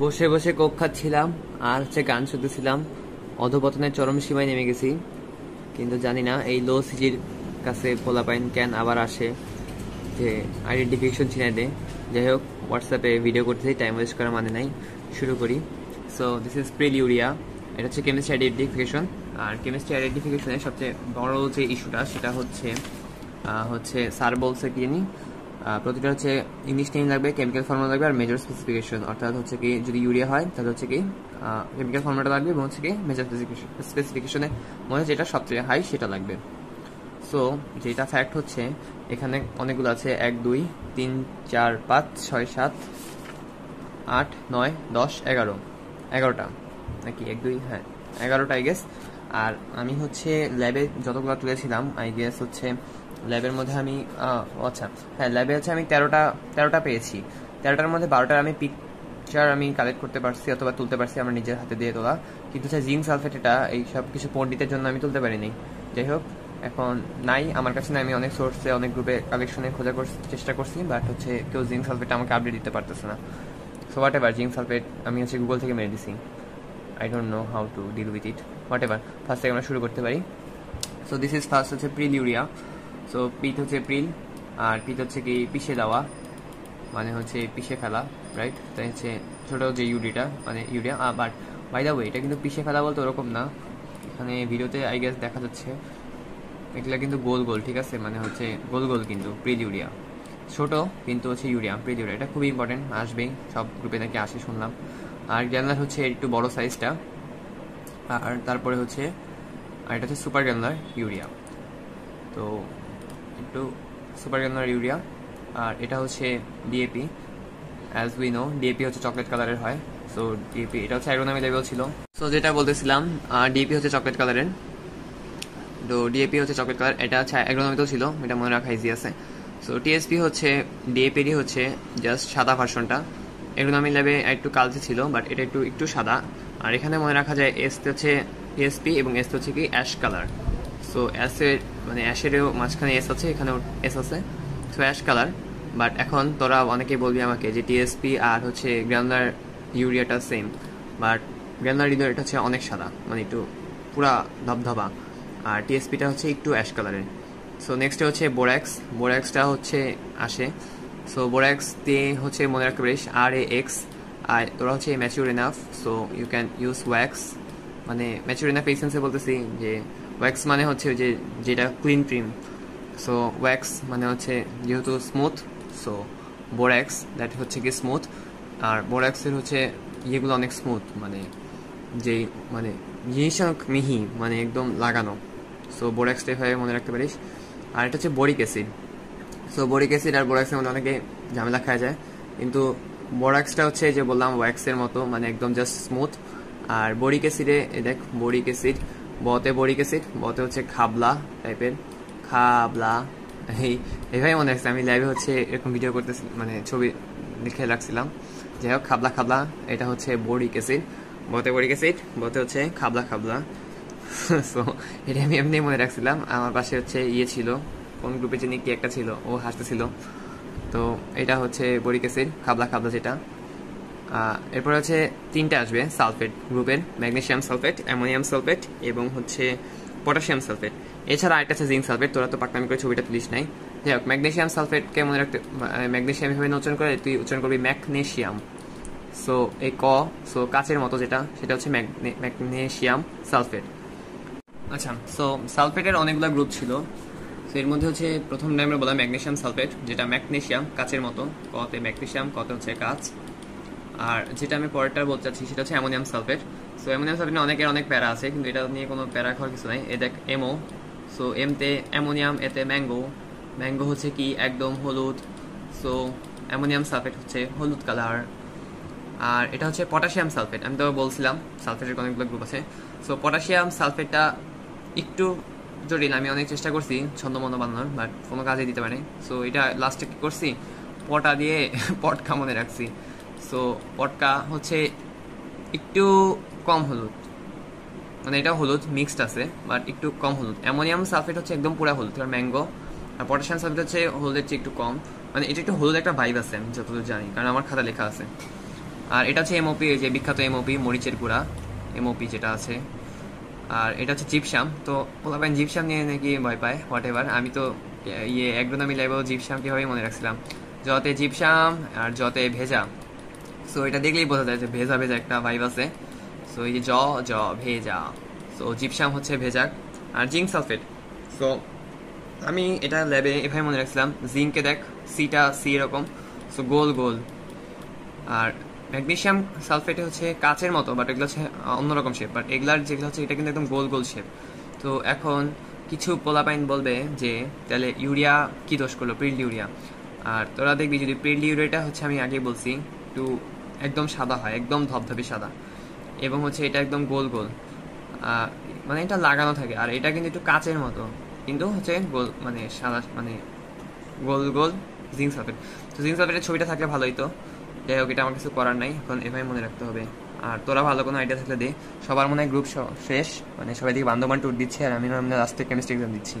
বসে বসে কোক খাচ্ছিলাম আর গান শুনতেছিলাম। অধপতনের চরম সীমায় নেমে গেছি, কিন্তু জানি না এই লো সিজির কাছে পোলাপাইন কেন আবার আসে যে আইডেন্টিফিকেশন চিনাই দেয়। যাই হোক, হোয়াটসঅ্যাপে ভিডিও করতেছি, টাইম ওয়েস্ট করার মানে নাই, শুরু করি। So this is Pril urea. এটা হচ্ছে কেমিস্ট্রি আইডেন্টিফিকেশন। আর কেমিস্ট্রি আইডেন্টিফিকেশনের সবচেয়ে বড় যে ইস্যুটা সেটা হচ্ছে স্যার বলছে কি জানি, প্রতিটা হচ্ছে ইংলিশ নেম লাগবে, কেমিক্যাল ফর্মুলা লাগবে, আর মেজর স্পেসিফিকেশন। অর্থাৎ হচ্ছে কি যদি ইউরিয়া হয় তাহলে হচ্ছে কি কেমিক্যাল ফর্মুলাটা লাগবে এবং হচ্ছে কি মেজর স্পেসিফিকেশনের মধ্যে যেটা সবচেয়ে হাই সেটা লাগবে। সো যেটা ফ্যাক্ট হচ্ছে এখানে অনেকগুলো আছে, 1 2 3 4 5 6 7 8 9 10 11, 11টা নাকি 1 2, হ্যাঁ 11টা আই গেস। আর আমি হচ্ছে ল্যাবে যতগুলো তুলেছিলাম আই গেস হচ্ছে ল্যাবের মধ্যে আমি আচ্ছা হ্যাঁ, ল্যাবে হচ্ছে আমি 13টা পেয়েছি। 13টার মধ্যে 12টার আমি পিকচার আমি কালেক্ট করতে পারছি অথবা তুলতে পারছি আমার নিজের হাতে দিয়ে তোলা, কিন্তু হচ্ছে জিঙ্ক সালফেট এটা এই সব কিছু পণ্ডিতের জন্য আমি তুলতে পারিনি। যাই হোক, এখন নাই আমার কাছে, না আমি অনেক সোর্সে অনেক গ্রুপে কালেকশনে খোঁজার চেষ্টা করছি, বাট হচ্ছে কেউ জিঙ্ক সালফেট আমাকে আপডেট দিতে পারতেছে না। So whatever, zinc sulphate আমি হচ্ছে গুগল থেকে মেরে দিছি। I don't know how to deal with it, whatever. First থেকে আমরা শুরু করতে পারি। সো দিস ইজ ফার্স্ট হচ্ছে প্রিল ইউরিয়া। সো পিট হচ্ছে প্রিল, আর পিট হচ্ছে কি পিষে দেওয়া, মানে হচ্ছে পিষে ফেলা, রাইট? তাই হচ্ছে ছোটো যে ইউরিয়াটা মানে urea. But by the way এটা কিন্তু পিষে ফেলা বলতে ওরকম না, এখানে ভিডিওতে আই গেস দেখা যাচ্ছে এগুলা কিন্তু গোল গোল, ঠিক আছে? মানে হচ্ছে গোল গোল কিন্তু প্রিল ইউরিয়া, ছোট কিন্তু হচ্ছে ইউরিয়া, প্রিল ইউরিয়া। এটা খুবই ইম্পর্টেন্ট, আসবেই সব গ্রুপে নাকি আসে শুনলাম। আর গ্যানলার হচ্ছে একটু বড় সাইজটা। আর তারপরে হচ্ছে আর এটা হচ্ছে সুপার গ্যানলার ইউরিয়া। তো একটু সুপার গ্যানলার ইউরিয়া। আর এটা হচ্ছে DAP. As we know DAP হচ্ছে চকলেট কালারের হয়। সো ডিএপি এটা হচ্ছে অ্যাগ্রোনমি লেভেল ছিল। সো যেটা বলতেছিলাম, ডিএপি হচ্ছে চকলেট কালারের। তো ডিএপি হচ্ছে চকলেট কালার, এটা হচ্ছে অ্যাগ্রোনমিতেও ছিল, এটা মনে রাখা ইজি আছে। সো টিএসপি হচ্ছে ডিএপিরই হচ্ছে জাস্ট সাদা ভার্সনটা। অ্যাগ্রোনমি ল্যাবে একটু কালচে ছিল, বাট এটা একটু একটু সাদা। আর এখানে মনে রাখা যায় এসতে হচ্ছে টিএসপি এবং এসতে হচ্ছে কি অ্যাশ কালার। সো অ্যাশের মানে অ্যাশেরও মাঝখানে এস আছে, এখানেও এস আছে। So ash colour. বাট এখন তোরা অনেকেই বলবি আমাকে যে টিএসপি আর হচ্ছে গ্রানুলার ইউরিয়াটা সেম, বাট গ্রানুলার ইউরিয়াটা হচ্ছে অনেক সাদা, মানে একটু পুরা ধবধবা। আর টিএসপিটা হচ্ছে একটু অ্যাশ কালারের। সো নেক্সটে হচ্ছে বোর্যাক্স। বোর্যাক্সটা হচ্ছে আসে। সো বোর্যাক্স দিয়ে হচ্ছে মনে রাখতে পারিস RAX। আর তোরা হচ্ছে mature enough, so you can use wax. মানে ম্যাচিউর এনাফ এই সেন্সে বলতেছি যে ওয়্যাক্স মানে হচ্ছে ওই যে যেটা ক্লিন ক্রিম। সো ওয়্যাক্স মানে হচ্ছে যেহেতু স্মুথ, সো বোর্যাক্স দ্যাট হচ্ছে কি স্মুথ। আর বোর্যাক্সের হচ্ছে ইয়েগুলো অনেক স্মুথ, মানে যেই মানে জিনিসটা অনেক মিহি, মানে একদম লাগানো। সো বোর্যাক্সটা এভাবে মনে রাখতে পারিস। আর এটা হচ্ছে boric acid. So boric acid আর বোর্যাক্সের মধ্যে অনেকে ঝামেলা খাওয়া যায়, কিন্তু বোর্যাক্সটা হচ্ছে যে বললাম ওয়্যাক্সের মতো, মানে একদম জাস্ট স্মুথ। আর বোরিক অ্যাসিডে দেখ, বোরিক অ্যাসিড বতে বোরিক অ্যাসিড বতে হচ্ছে খাবলা টাইপের, খাবলা এইভাবে মনে রাখছি। আমি লাইভে হচ্ছে এরকম ভিডিও করতেছি, মানে ছবি লিখে রাখছিলাম। যাই হোক, খাবলা খাবলা এটা হচ্ছে বোরিক অ্যাসিড, বতে বোরিক অ্যাসিড বতে হচ্ছে খাবলা খাবলা। সো এটা আমি এমনি মনে রাখছিলাম। আমার পাশে হচ্ছে ইয়ে ছিল, কোন গ্রুপে যিনি কি একটা ছিল, ও হাসতেছিল। তো এটা হচ্ছে বোরিক অ্যাসিড, খাবলা খাবলা যেটা। এরপরে হচ্ছে 3টে আসবে সালফেট গ্রুপের, ম্যাগনেসিয়াম সালফেট, অ্যামোনিয়াম সালফেট এবং হচ্ছে পটাশিয়াম সালফেট। এছাড়া আরেকটা আছে জিঙ্ক সালফেট, তোরা তো পাকনামি করে ছবিটা তুলিস নাই। যাই হোক, ম্যাগনেসিয়াম সালফেটকে মনে রাখতে, ম্যাগনেসিয়াম এভাবে উচ্চারণ করে, তুই উচ্চারণ করবি ম্যাগনেসিয়াম। সো এই সো কাচের মতো যেটা, সেটা হচ্ছে ম্যাগনেসিয়াম সালফেট। আচ্ছা, সো সালফেটের অনেকগুলো গ্রুপ ছিল। সো এর মধ্যে হচ্ছে প্রথম আমরা বললাম ম্যাগনেসিয়াম সালফেট, যেটা ম্যাগনেসিয়াম কাচের মতো, কতে ম্যাগনেসিয়াম কতে হচ্ছে কাচ। আর যেটা আমি পরেরটা বলতে চাচ্ছি সেটা হচ্ছে ammonium sulphate. So ammonium sulphate অনেকের অনেক প্যারা আছে, কিন্তু এটা নিয়ে কোনো প্যারা খাওয়ার কিছু নাই। এ দেখ এমও, সো এমতে অ্যামোনিয়াম, এতে ম্যাঙ্গো। ম্যাঙ্গো হচ্ছে কি একদম হলুদ, সো অ্যামোনিয়াম সালফেট হচ্ছে হলুদ কালার। আর এটা হচ্ছে পটাশিয়াম সালফেট। আমি তো বলছিলাম সালফেটের অনেকগুলো গ্রুপ আছে। সো পটাশিয়াম সালফেটটা একটু জটিল, আমি অনেক চেষ্টা করছি ছন্দমন্দ বানানোর, বাট কোনো কাজে দিতে পারি। সো এটা লাস্টে কি করছি, পটা দিয়ে পটকা মনে রাখছি। সো পটকা হচ্ছে একটু কম হলুদ, মানে এটা হলুদ মিক্সড আছে বাট একটু কম হলুদ। অ্যামোনিয়াম সালফেট হচ্ছে একদম পুরা হলুদ, আর ম্যাঙ্গো। আর পটাশিয়াম সালফেট হচ্ছে হলুদের চেয়ে একটু কম, মানে এটা একটু হলুদ একটা ভাইব আছে, আমি যতদূর জানি, কারণ আমার খাতা লেখা আছে। আর এটা হচ্ছে এমওপি, যে বিখ্যাত এমওপি মরিচের গুঁড়া এমওপি যেটা আছে। আর এটা হচ্ছে জিপসাম। তো পোলাপাইন জিপসাম নিয়ে নাকি ভয় পায়, হোয়াট এভার। আমি তো অ্যাগ্রোনমি ল্যাবেও জিপসাম কীভাবে মনে রাখছিলাম, যতে জিপসাম আর যতে ভেজা। সো এটা দেখলেই বোঝা যায় যে ভেজা ভেজা একটা ভাইব আছে। সো এই যে জ ভেজা, সো জিপসাম হচ্ছে ভেজাক। আর জিঙ্ক সালফেট, সো আমি এটা ল্যাবে এভাবে মনে রাখছিলাম, জিঙ্কে দেখ সিটা সি এরকম, সো গোল গোল। আর ম্যাগনেসিয়াম সালফেটে হচ্ছে কাচের মতো, বাট এগুলো হচ্ছে অন্যরকম শেপ, বাট এগুলার যেগুলো হচ্ছে এটা কিন্তু একদম গোল গোল শেপ। তো এখন কিছু পোলাপাইন বলবে যে তাহলে ইউরিয়া কি দোষ করলো, প্রিল্ড ইউরিয়া। আর তোরা দেখবি যদি প্রিল্ড ইউরিয়াটা হচ্ছে আমি আগে বলছি একটু একদম সাদা হয়, একদম ধবধবে সাদা, এবং হচ্ছে এটা একদম গোল গোল, মানে এটা লাগানো থাকে। আর এটা কিন্তু একটু কাচের মতো, কিন্তু হচ্ছে গোল, মানে সাদা, মানে গোল গোল জিঙ্ক সালফেট। তো জিঙ্ক সালফেটের ছবিটা থাকলে ভালোই। তো যাই হোক, এটা আমার কিছু করার নাই, এখন এভাবে মনে রাখতে হবে। আর তোরা ভালো কোনো আইডিয়া থাকলে দে। সবার মনে হয় গ্রুপ শেষ, মানে সবাই দিকে বান্দরবান ট্যুর দিচ্ছে, আর আমি লাস্টে কেমিস্ট্রি এক্সাম দিচ্ছি।